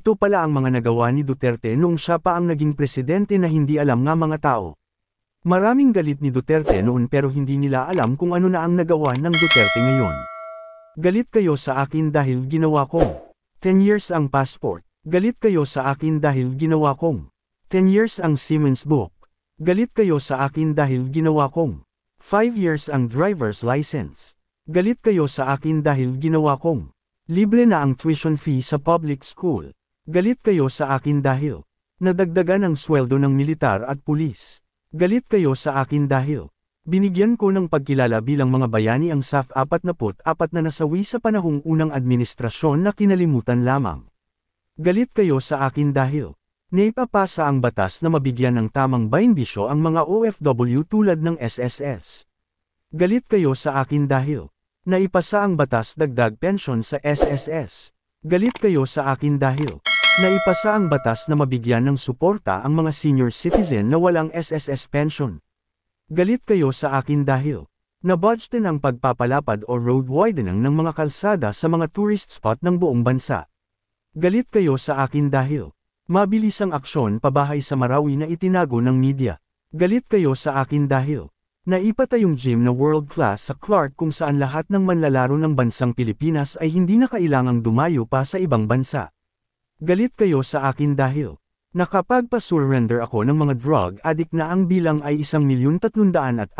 Ito pala ang mga nagawa ni Duterte noong siya pa ang naging presidente na hindi alam nga mga tao. Maraming galit ni Duterte noon pero hindi nila alam kung ano na ang nagawa ng Duterte ngayon. Galit kayo sa akin dahil ginawa kong 10 years ang passport. Galit kayo sa akin dahil ginawa kong 10 years ang Siemens book. Galit kayo sa akin dahil ginawa kong 5 years ang driver's license. Galit kayo sa akin dahil ginawa kong libre na ang tuition fee sa public school. Galit kayo sa akin dahil nadagdagan ang sweldo ng militar at pulis. Galit kayo sa akin dahil binigyan ko ng pagkilala bilang mga bayani ang SAF-44 na nasawi sa panahong unang administrasyon na kinalimutan lamang. Galit kayo sa akin dahil naipapasa ang batas na mabigyan ng tamang benepisyo ang mga OFW tulad ng SSS. Galit kayo sa akin dahil naipasa ang batas dagdag pensyon sa SSS. Galit kayo sa akin dahil naipasa ang batas na mabigyan ng suporta ang mga senior citizen na walang SSS pension. Galit kayo sa akin dahil nabudgetin ang pagpapalapad o road widening ng mga kalsada sa mga tourist spot ng buong bansa. Galit kayo sa akin dahil mabilis ang aksyon pabahay sa Marawi na itinago ng media. Galit kayo sa akin dahil naipatay yung gym na world class sa Clark kung saan lahat ng manlalaro ng bansang Pilipinas ay hindi na kailangang dumayo pa sa ibang bansa. Galit kayo sa akin dahil nakapagpa-surrender ako ng mga drug addict na ang bilang ay 1,304,775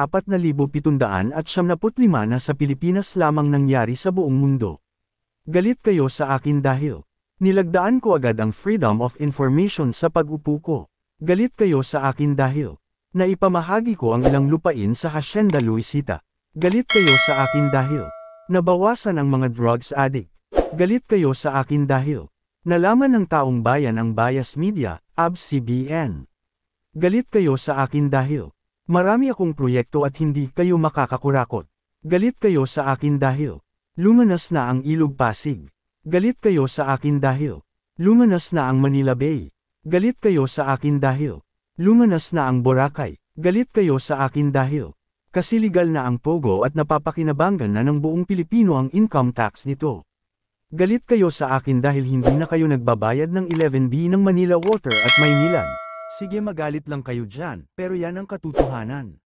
na sa Pilipinas lamang nangyari sa buong mundo. Galit kayo sa akin dahil nilagdaan ko agad ang freedom of information sa pag-upo ko. Galit kayo sa akin dahil naipamahagi ko ang ilang lupain sa Hacienda Luisita. Galit kayo sa akin dahil nabawasan ang mga drugs addict. Galit kayo sa akin dahil nalaman ng taong bayan ang bias media, ABS-CBN. Galit kayo sa akin dahil marami akong proyekto at hindi kayo makakakurakot. Galit kayo sa akin dahil lumanas na ang Ilog Pasig. Galit kayo sa akin dahil lumanas na ang Manila Bay. Galit kayo sa akin dahil lumanas na ang Boracay. Galit kayo sa akin dahil kasi legal na ang Pogo at napapakinabangan na ng buong Pilipino ang income tax nito. Galit kayo sa akin dahil hindi na kayo nagbabayad ng 11B ng Manila Water at Maynilan. Sige magalit lang kayo dyan, pero yan ang katotohanan.